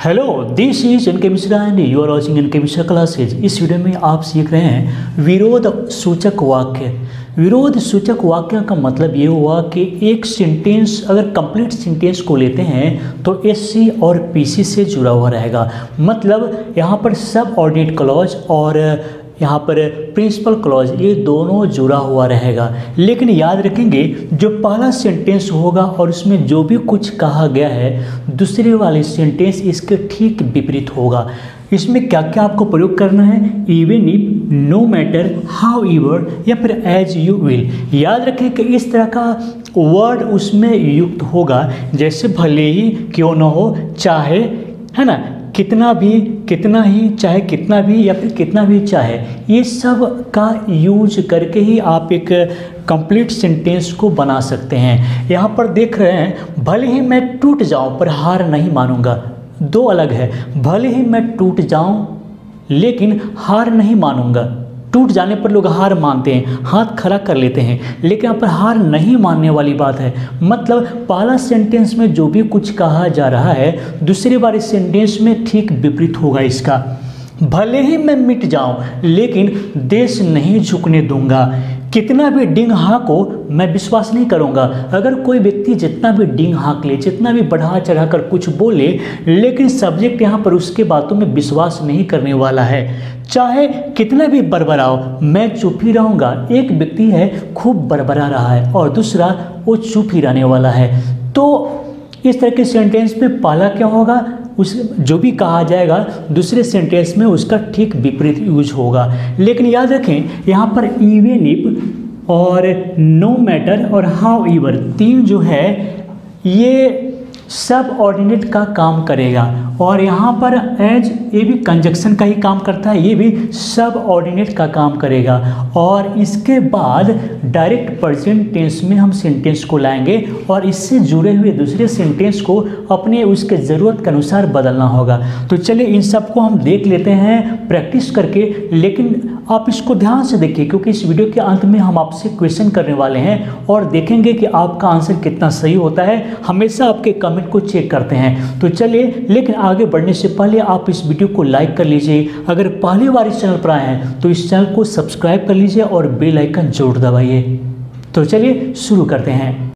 Hello, this is N K Mishra and you are watching N K Mishra classes. इस video में आप सीख रहे हैं विरोध सूचक वाक्य। विरोध सूचक वाक्य का मतलब ये हुआ कि एक सेंटेंस अगर कंप्लीट सेंटेंस को लेते हैं तो एससी और पीसी से जुड़ा हुआ रहेगा। मतलब यहाँ पर सब ऑर्डिनेट क्लॉज और यहाँ पर प्रिंसिपल क्लॉज ये दोनों जुड़ा हुआ रहेगा। लेकिन याद रखेंगे जो पहला सेंटेंस होगा और उसमें जो भी कुछ कहा गया है दूसरे वाले सेंटेंस इसके ठीक विपरीत होगा। इसमें क्या क्या आपको प्रयोग करना है, even if, no matter, how ever या फिर एज यू विल। याद रखें कि इस तरह का वर्ड उसमें युक्त होगा, जैसे भले ही, क्यों न हो, चाहे, है ना, कितना भी, कितना ही, चाहे कितना भी या फिर कितना भी चाहे, ये सब का यूज करके ही आप एक कंप्लीट सेंटेंस को बना सकते हैं। यहाँ पर देख रहे हैं, भले ही मैं टूट जाऊं पर हार नहीं मानूंगा। दो अलग है, भले ही मैं टूट जाऊं लेकिन हार नहीं मानूंगा। टूट जाने पर लोग हार मानते हैं, हाथ खड़ा कर लेते हैं, लेकिन यहाँ पर हार नहीं मानने वाली बात है। मतलब पहला सेंटेंस में जो भी कुछ कहा जा रहा है दूसरे वाले सेंटेंस में ठीक विपरीत होगा इसका। भले ही मैं मिट जाऊं लेकिन देश नहीं झुकने दूंगा। कितना भी डिंग हाँको मैं विश्वास नहीं करूंगा। अगर कोई व्यक्ति जितना भी डिंग हाँक ले, जितना भी बढ़ा चढ़ा कर कुछ बोले, लेकिन सब्जेक्ट यहाँ पर उसके बातों में विश्वास नहीं करने वाला है। चाहे कितना भी बड़बड़ाओ मैं चुप ही रहूँगा। एक व्यक्ति है खूब बड़बड़ा रहा है और दूसरा वो चुप ही रहने वाला है। तो इस तरह के सेंटेंस में पहला क्या होगा, उस जो भी कहा जाएगा दूसरे सेंटेंस में उसका ठीक विपरीत यूज होगा। लेकिन याद रखें यहाँ पर इवन इफ और नो मैटर और हाउ एवर तीन जो है ये सब ऑर्डिनेट का काम करेगा, और यहाँ पर एज ये भी कंजक्शन का ही काम करता है, ये भी सब ऑर्डिनेट का काम करेगा। और इसके बाद डायरेक्ट प्रेजेंट टेंस में हम सेंटेंस को लाएंगे और इससे जुड़े हुए दूसरे सेंटेंस को अपने उसके ज़रूरत के अनुसार बदलना होगा। तो चलिए इन सब को हम देख लेते हैं प्रैक्टिस करके। लेकिन आप इसको ध्यान से देखिए क्योंकि इस वीडियो के अंत में हम आपसे क्वेश्चन करने वाले हैं और देखेंगे कि आपका आंसर कितना सही होता है। हमेशा आपके कमेंट को चेक करते हैं। तो चलिए, लेकिन आगे बढ़ने से पहले आप इस वीडियो को लाइक कर लीजिए। अगर पहली बार इस चैनल पर आए हैं तो इस चैनल को सब्सक्राइब कर लीजिए और बेल आइकन जरूर दबाइए। तो चलिए शुरू करते हैं।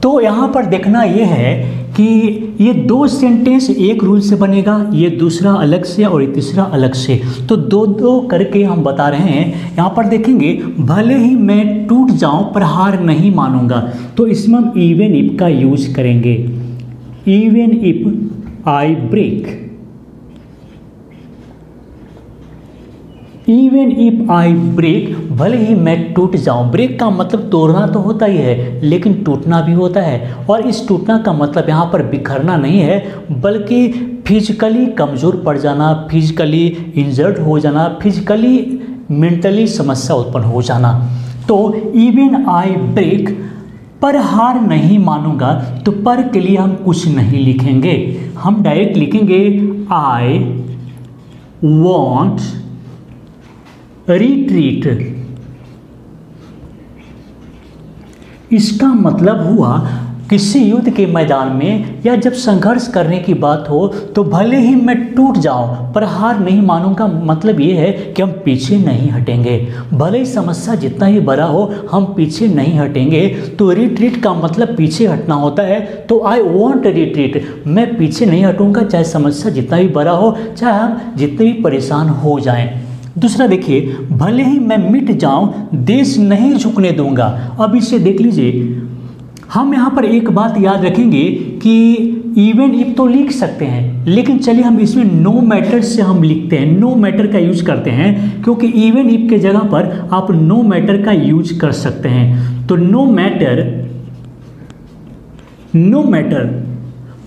तो यहाँ पर देखना यह है कि ये दो सेंटेंस एक रूल से बनेगा, ये दूसरा अलग से और ये तीसरा अलग से। तो दो दो करके हम बता रहे हैं। यहाँ पर देखेंगे, भले ही मैं टूट जाऊं पर हार नहीं मानूंगा। तो इसमें हम इवन इफ का यूज करेंगे। Even if I break, even if I break, भले ही मैं टूट जाऊं। ब्रेक का मतलब तोड़ना तो होता ही है लेकिन टूटना भी होता है, और इस टूटना का मतलब यहाँ पर बिखरना नहीं है बल्कि फिजिकली कमज़ोर पड़ जाना, फिजिकली इंजर्ड हो जाना, फिजिकली मेंटली समस्या उत्पन्न हो जाना। तो इवन आई ब्रेक, पर हार नहीं मानूंगा। तो पर के लिए हम कुछ नहीं लिखेंगे, हम डायरेक्ट लिखेंगे आई वॉन्ट रिट्रीट। इसका मतलब हुआ किसी युद्ध के मैदान में या जब संघर्ष करने की बात हो तो भले ही मैं टूट जाऊं पर हार नहीं मानूंगा। मतलब ये है कि हम पीछे नहीं हटेंगे, भले ही समस्या जितना ही बड़ा हो हम पीछे नहीं हटेंगे। तो रिट्रीट का मतलब पीछे हटना होता है। तो आई वॉन्ट रिट्रीट, मैं पीछे नहीं हटूंगा चाहे समस्या जितना भी बड़ा हो, चाहे हम जितने भी परेशान हो जाएं। दूसरा देखिए, भले ही मैं मिट जाऊं देश नहीं झुकने दूंगा। अब इसे देख लीजिए, हम यहाँ पर एक बात याद रखेंगे कि इवन इफ तो लिख सकते हैं, लेकिन चलिए हम इसमें नो मैटर से हम लिखते हैं, नो मैटर का यूज करते हैं क्योंकि इवन इफ के जगह पर आप नो मैटर का यूज कर सकते हैं। तो नो मैटर, नो मैटर,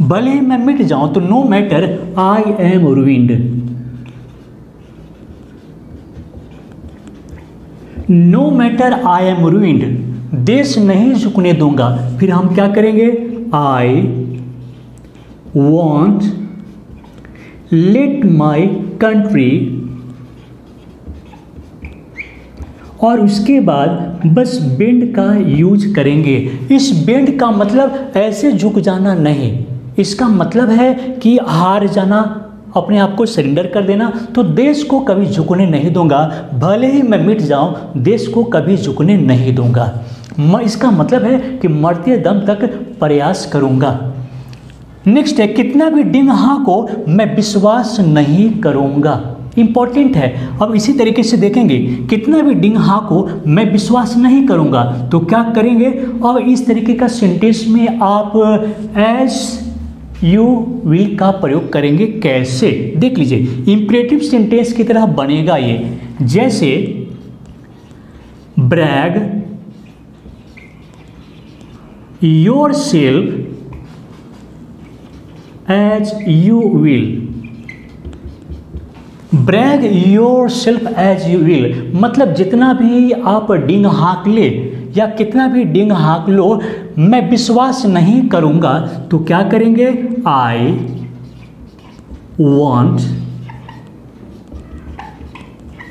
भले ही मैं मिट जाऊं तो no matter I am ruined. No matter I am ruined, देश नहीं झुकने दूंगा। फिर हम क्या करेंगे, I want let my country और उसके बाद बस बेंड का यूज करेंगे। इस बेंड का मतलब ऐसे झुक जाना नहीं, इसका मतलब है कि हार जाना, अपने आप को सरेंडर कर देना। तो देश को कभी झुकने नहीं दूंगा, भले ही मैं मिट जाऊं, देश को कभी झुकने नहीं दूंगा। इसका मतलब है कि मरते दम तक प्रयास करूंगा। नेक्स्ट है, कितना भी डिंग हाँको मैं विश्वास नहीं करूंगा। इंपॉर्टेंट है। अब इसी तरीके से देखेंगे, कितना भी डिंग हाँको मैं विश्वास नहीं करूंगा, तो क्या करेंगे। और इस तरीके का सेंटेंस में आप एज यू विल का प्रयोग करेंगे। कैसे, देख लीजिए। इंपरेटिव सेंटेंस की तरह बनेगा ये, जैसे Bragg yourself as you will, brag yourself as you will, मतलब जितना भी आप डिंग हाँक ले या कितना भी डिंग हाँक लो, मैं विश्वास नहीं करूंगा। तो क्या करेंगे, आई वॉन्ट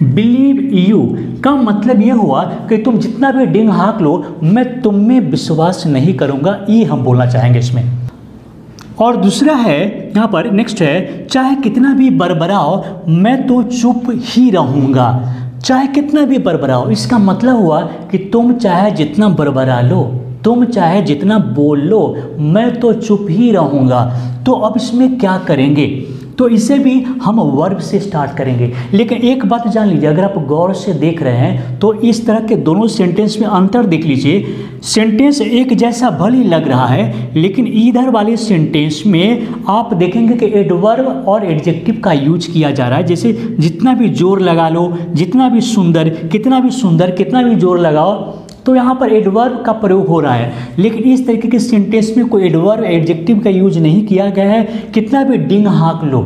बिलीव यू का मतलब यह हुआ कि तुम जितना भी डिंग हाँक लो, मैं तुम में विश्वास नहीं करूंगा, ये हम बोलना चाहेंगे इसमें। और दूसरा है यहाँ पर, नेक्स्ट है, चाहे कितना भी बरबराओ मैं तो चुप ही रहूंगा। चाहे कितना भी बरबराओ, इसका मतलब हुआ कि तुम चाहे जितना बरबरा लो, तुम चाहे जितना बोल लो, मैं तो चुप ही रहूंगा। तो अब इसमें क्या करेंगे, तो इसे भी हम वर्ब से स्टार्ट करेंगे। लेकिन एक बात जान लीजिए, अगर आप गौर से देख रहे हैं तो इस तरह के दोनों सेंटेंस में अंतर देख लीजिए। सेंटेंस एक जैसा भले लग रहा है, लेकिन इधर वाले सेंटेंस में आप देखेंगे कि एडवर्ब और एडजेक्टिव का यूज किया जा रहा है। जैसे जितना भी जोर लगा लो, जितना भी सुंदर, कितना भी सुंदर, कितना भी जोर लगाओ, तो यहाँ पर एडवर्ब का प्रयोग हो रहा है। लेकिन इस तरीके के सेंटेंस में कोई एडवर्ब एडजेक्टिव का यूज नहीं किया गया है। कितना भी डिंग हाँक लो,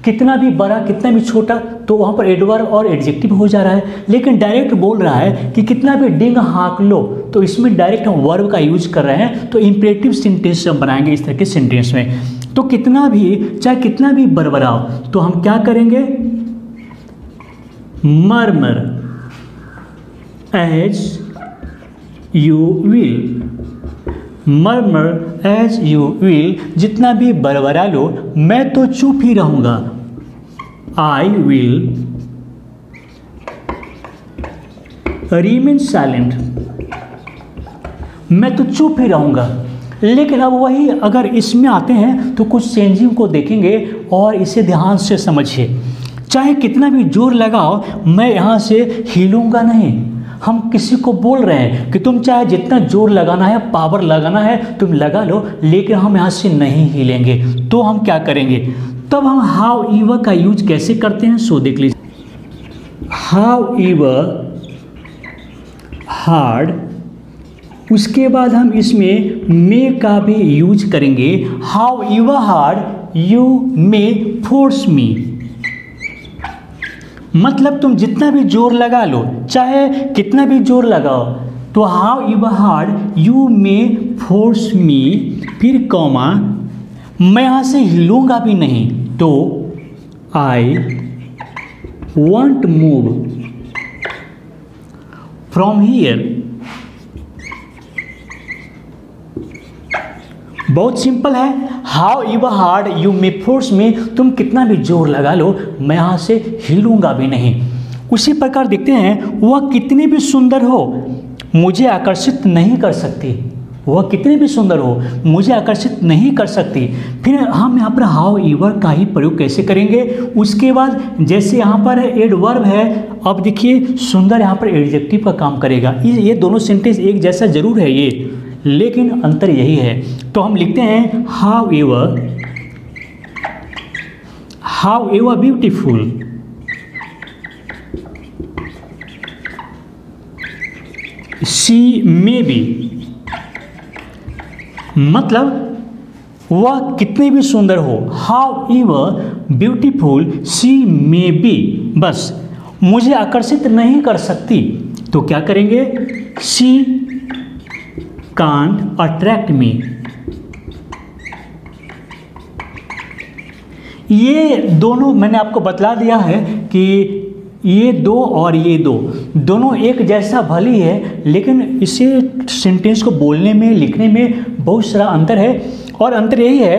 कितना भी बड़ा, कितना भी छोटा, तो वहाँ पर एडवर्ब और एडजेक्टिव हो जा रहा है। लेकिन डायरेक्ट बोल रहा है कि कितना भी डिंग हाँक लो, तो इसमें डायरेक्ट हम वर्ब का यूज कर रहे हैं। तो इंपरेटिव सेंटेंस हम बनाएंगे इस तरह के सेंटेंस में। तो कितना भी, चाहे कितना भी बरबराओ, तो हम क्या करेंगे, मरमर as you will, murmur as you will, जितना भी बरबरा लो मैं तो चुप ही रहूंगा। I will remain silent, मैं तो चुप ही रहूंगा। लेकिन अब वही अगर इसमें आते हैं तो कुछ चेंजिंग को देखेंगे और इसे ध्यान से समझिए। चाहे कितना भी जोर लगाओ, मैं यहाँ से हिलूंगा नहीं। हम किसी को बोल रहे हैं कि तुम चाहे जितना जोर लगाना है, पावर लगाना है, तुम लगा लो, लेकिन हम यहाँ से नहीं हिलेंगे। तो हम क्या करेंगे, तब हम हाउ एवर का यूज कैसे करते हैं, सो देख लीजिए। हाउ एवर हार्ड, उसके बाद हम इसमें मे का भी यूज करेंगे। How ever hard you may force me, मतलब तुम जितना भी जोर लगा लो, चाहे कितना भी जोर लगाओ, तो how ever hard you may force me, फिर कॉमा, मैं यहाँ से हिलूंगा भी नहीं। तो I want move from here. बहुत सिंपल है। How ever hard you may force me, तुम कितना भी जोर लगा लो, मैं यहाँ से हिलूंगा भी नहीं। उसी प्रकार देखते हैं, वह कितनी भी सुंदर हो मुझे आकर्षित नहीं कर सकती। वह कितनी भी सुंदर हो मुझे आकर्षित नहीं कर सकती। फिर हम यहाँ पर हाउ एवर का ही प्रयोग कैसे करेंगे। उसके बाद जैसे यहाँ पर एडवर्ब है, अब देखिए सुंदर यहाँ पर एडजेक्टिव का काम करेगा। ये दोनों सेंटेंस एक जैसा जरूर है ये, लेकिन अंतर यही है। तो हम लिखते हैं how ever beautiful, she may be, मतलब वह कितनी भी सुंदर हो, how ever beautiful she may be, बस मुझे आकर्षित नहीं कर सकती। तो क्या करेंगे, शी कांट अट्रैक्ट मी। ये दोनों मैंने आपको बतला दिया है कि ये दो और ये दो दोनों एक जैसा भले ही है, लेकिन इसे सेंटेंस को बोलने में लिखने में बहुत सारा अंतर है। और अंतर यही है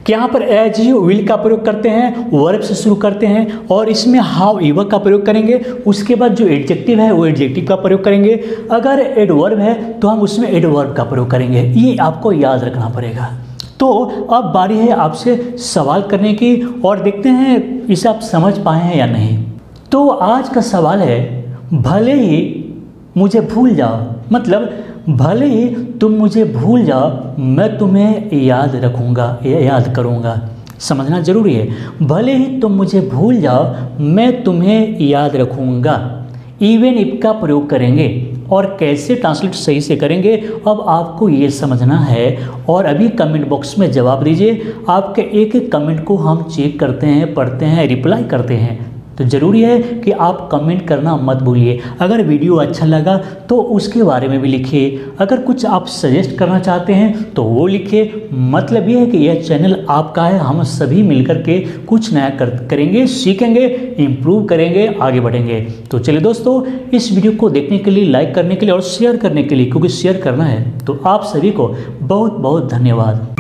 कि यहाँ पर एज यू विल का प्रयोग करते हैं, वर्ब से शुरू करते हैं, और इसमें हाउ एवर का प्रयोग करेंगे। उसके बाद जो एडजेक्टिव है वो एडजेक्टिव का प्रयोग करेंगे। अगर एडवर्ब है तो हम उसमें एडवर्ब का प्रयोग करेंगे। ये आपको याद रखना पड़ेगा। तो अब बारी है आपसे सवाल करने की, और देखते हैं इसे आप समझ पाए हैं या नहीं। तो आज का सवाल है, भले ही मुझे भूल जाओ, मतलब भले ही तुम मुझे भूल जाओ मैं तुम्हें याद रखूँगा या याद करूँगा। समझना जरूरी है। भले ही तुम मुझे भूल जाओ मैं तुम्हें याद रखूँगा। इवन इफ का प्रयोग करेंगे, और कैसे ट्रांसलेट सही से करेंगे अब आपको ये समझना है। और अभी कमेंट बॉक्स में जवाब दीजिए। आपके एक एक कमेंट को हम चेक करते हैं, पढ़ते हैं, रिप्लाई करते हैं। तो ज़रूरी है कि आप कमेंट करना मत भूलिए। अगर वीडियो अच्छा लगा तो उसके बारे में भी लिखिए। अगर कुछ आप सजेस्ट करना चाहते हैं तो वो लिखिए। मतलब ये है कि यह चैनल आपका है। हम सभी मिलकर के कुछ नया करेंगे, सीखेंगे, इम्प्रूव करेंगे, आगे बढ़ेंगे। तो चलिए दोस्तों, इस वीडियो को देखने के लिए, लाइक करने के लिए और शेयर करने के लिए, क्योंकि शेयर करना है, तो आप सभी को बहुत बहुत धन्यवाद।